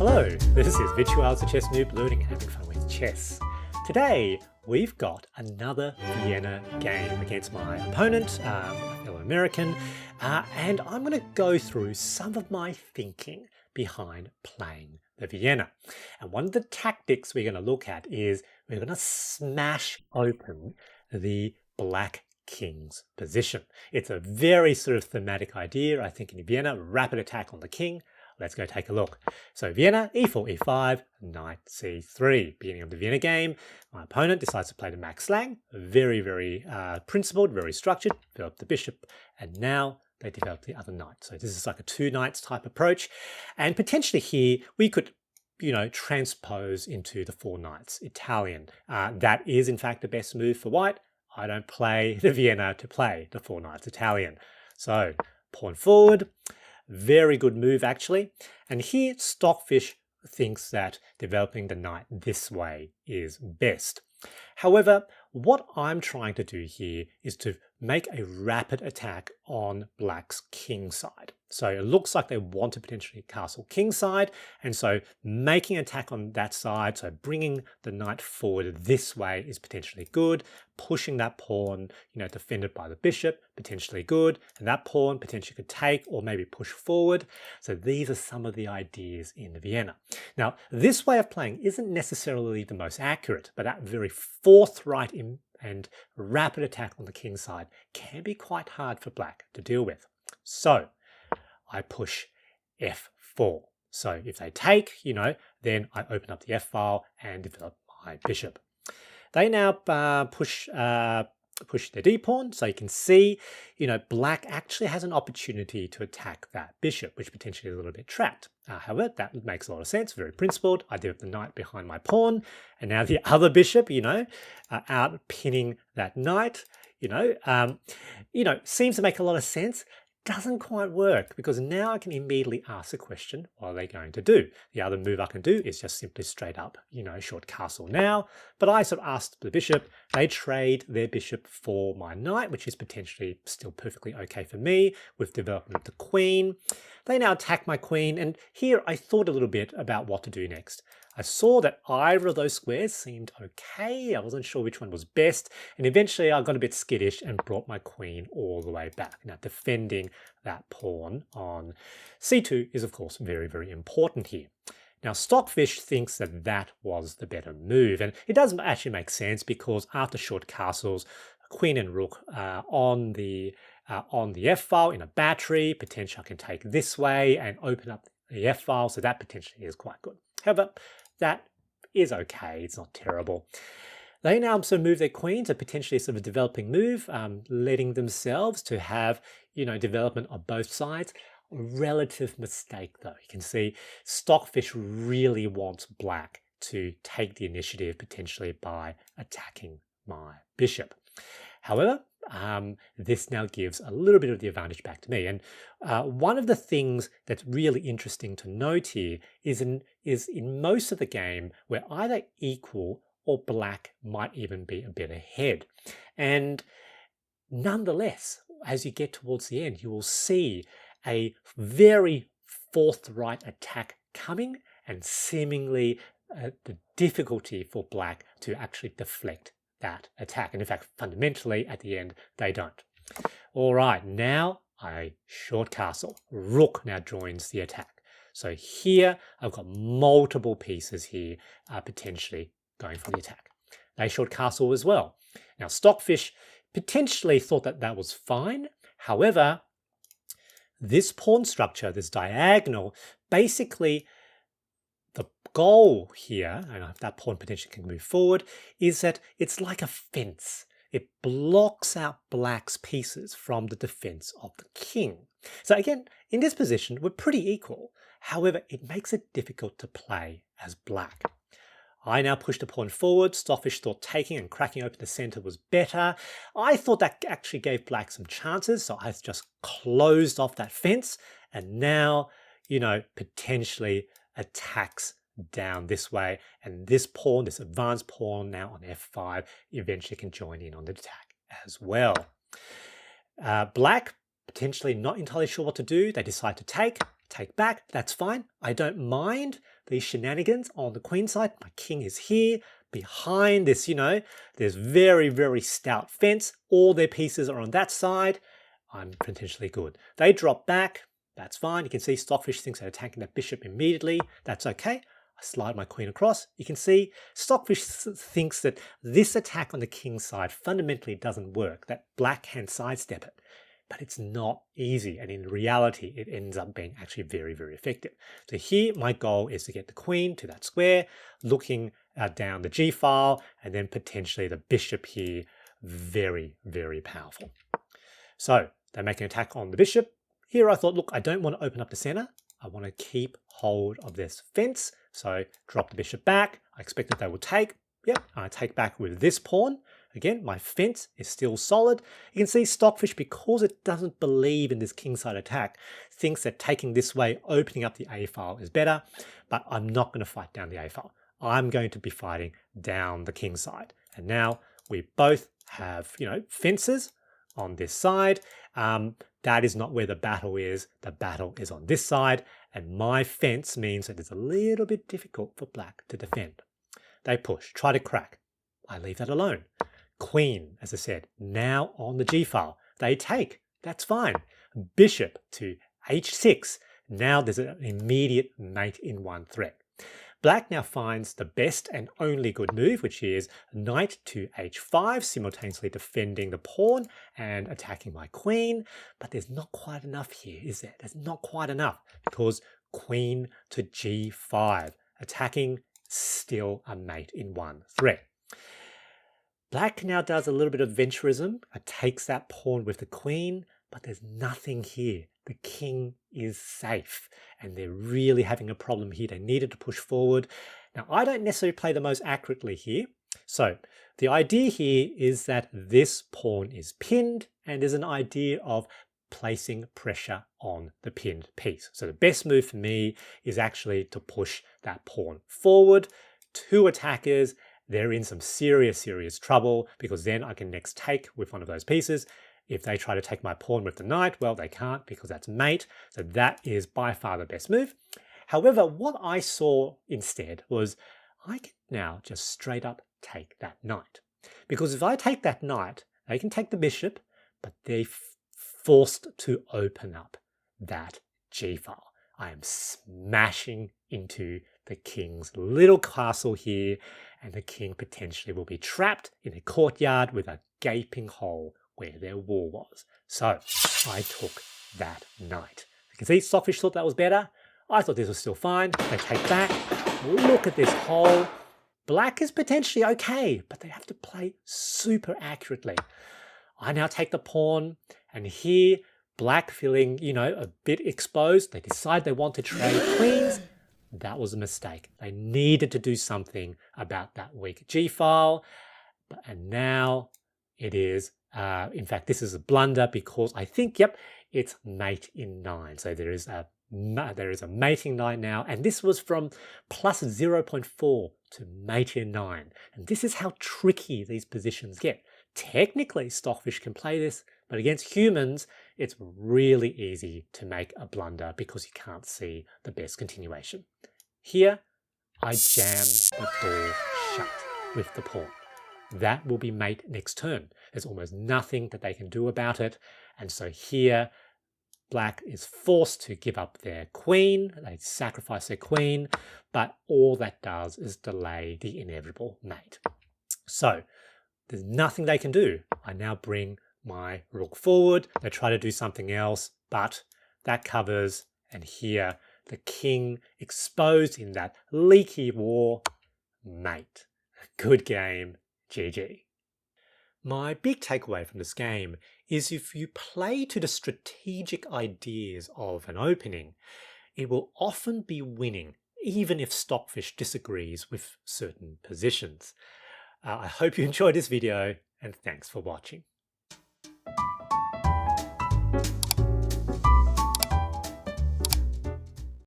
Hello, this is Virtual the Chess Noob learning and having fun with chess. Today we've got another Vienna game against my opponent, a fellow American, and I'm going to go through some of my thinking behind playing the Vienna. And one of the tactics we're going to look at is we're going to smash open the black king's position. It's a very sort of thematic idea, I think, in Vienna, rapid attack on the king. Let's go take a look. So Vienna, e4, e5, knight c3. Beginning of the Vienna game, my opponent decides to play the Max Lange. Very principled, very structured, developed the bishop, and now they develop the other knight. So this is like a two knights type approach. And potentially here, we could transpose into the four knights Italian. That is, in fact, the best move for white. I don't play the Vienna to play the four knights Italian. So pawn forward. Very good move, actually. And here, Stockfish thinks that developing the knight this way is best. However, what I'm trying to do here is to make a rapid attack on black's king side. So it looks like they want to potentially castle king side, and so making an attack on that side, so bringing the knight forward this way is potentially good. Pushing that pawn, defended by the bishop, potentially good, and that pawn potentially could take or maybe push forward. So these are some of the ideas in Vienna. Now, this way of playing isn't necessarily the most accurate, but that very forthright and rapid attack on the king side can be quite hard for black to deal with. So I push f4. So if they take, then I open up the f file and develop my bishop. They now push their d pawn, so you can see, black actually has an opportunity to attack that bishop, which potentially is a little bit trapped. However, that makes a lot of sense, very principled. I develop the knight behind my pawn, and now the other bishop, out pinning that knight, seems to make a lot of sense. Doesn't quite work because now I can immediately ask the question, what are they going to do? The other move I can do is just simply straight up, short castle now. But I sort of asked the bishop, they trade their bishop for my knight, which is potentially still perfectly okay for me with development of the queen. They now attack my queen, and here I thought a little bit about what to do next. I saw that either of those squares seemed okay. I wasn't sure which one was best. And eventually I got a bit skittish and brought my queen all the way back. Now, defending that pawn on c2 is, of course, very important here. Now, Stockfish thinks that that was the better move. And it does actually make sense because after short castles, queen and rook on the f file in a battery, potentially I can take this way and open up the f file. So that potentially is quite good. However, that is okay, it's not terrible. They now sort of move their queen to potentially sort of a developing move, letting themselves to have, development on both sides. Relative mistake though. You can see Stockfish really wants black to take the initiative potentially by attacking my bishop. However, this now gives a little bit of the advantage back to me. And one of the things that's really interesting to note here is in most of the game, we're either equal or black might even be a bit ahead. And nonetheless, as you get towards the end, you will see a very forthright attack coming and seemingly the difficulty for black to actually deflect that attack. And in fact, fundamentally, at the end, they don't. All right, now I short castle. Rook now joins the attack. So here, I've got multiple pieces here potentially going for the attack. They short castle as well. Now, Stockfish potentially thought that that was fine. However, this pawn structure, this diagonal, basically the goal here, and if that pawn potentially can move forward, is that it's like a fence. It blocks out black's pieces from the defense of the king. So again, in this position, we're pretty equal. However, it makes it difficult to play as black. I now push the pawn forward. Stockfish thought taking and cracking open the center was better. I thought that actually gave black some chances, so I just closed off that fence, and now, potentially attacks down this way, and this pawn, this advanced pawn now on f5, eventually can join in on the attack as well. Black potentially not entirely sure what to do. They decide to take. take back, that's fine. I don't mind these shenanigans on the queen side. My king is here behind this, there's very, very stout fence. All their pieces are on that side. I'm potentially good. They drop back. That's fine. You can see Stockfish thinks they're attacking that bishop immediately. That's okay. I slide my queen across. You can see Stockfish thinks that this attack on the king side fundamentally doesn't work, that black can sidestep it. But it's not easy, and in reality, it ends up being actually very, very effective. So here, my goal is to get the queen to that square, looking down the g-file, and then potentially the bishop here, very, very powerful. So they make an attack on the bishop. Here I thought, look, I don't want to open up the center. I want to keep hold of this fence. So drop the bishop back. I expect that they will take. Yep, I take back with this pawn. Again, my fence is still solid. You can see Stockfish, because it doesn't believe in this kingside attack, thinks that taking this way, opening up the A file is better, but I'm not going to fight down the A file. I'm going to be fighting down the king side. And now we both have, fences on this side. That is not where the battle is. The battle is on this side, and my fence means that it's a little bit difficult for black to defend. They push, try to crack. I leave that alone. Queen, as I said, now on the g-file. They take, that's fine. Bishop to h6. Now there's an immediate mate in one threat. Black now finds the best and only good move, which is knight to h5, simultaneously defending the pawn and attacking my queen. But there's not quite enough here, is there? There's not quite enough, because queen to g5, attacking, still a mate in one threat. Black now does a little bit of venturism. It takes that pawn with the queen, but there's nothing here. The king is safe, and they're really having a problem here. They needed to push forward. Now, I don't necessarily play the most accurately here. So the idea here is that this pawn is pinned, and there's an idea of placing pressure on the pinned piece. So the best move for me is actually to push that pawn forward. Two attackers, they're in some serious trouble, because then I can next take with one of those pieces. If they try to take my pawn with the knight, well, they can't, because that's mate. So that is by far the best move. However, what I saw instead was I can now just straight up take that knight. Because if I take that knight, they can take the bishop, but they're forced to open up that g-file. I am smashing into the king's little castle here, and the king potentially will be trapped in a courtyard with a gaping hole where their wall was. So I took that knight. You can see Stockfish thought that was better. I thought this was still fine. They take back. Look at this hole. Black is potentially okay, but they have to play super accurately. I now take the pawn, and here black feeling, a bit exposed. They decide they want to trade queens. That was a mistake. They needed to do something about that weak g-file. And now it is, in fact, this is a blunder, because I think, yep, it's mate in 9. So there is a mating 9 now. And this was from plus 0.4 to mate in 9. And this is how tricky these positions get. Technically, Stockfish can play this, but against humans, it's really easy to make a blunder because you can't see the best continuation. Here, I jam the door shut with the pawn. That will be mate next turn. There's almost nothing that they can do about it. And so here, black is forced to give up their queen. They sacrifice their queen, but all that does is delay the inevitable mate. So there's nothing they can do. I now bring my rook forward. They try to do something else, but that covers. And here, the king exposed in that leaky war, mate. Good game, GG. My big takeaway from this game is if you play to the strategic ideas of an opening, it will often be winning, even if Stockfish disagrees with certain positions. I hope you enjoyed this video, and thanks for watching.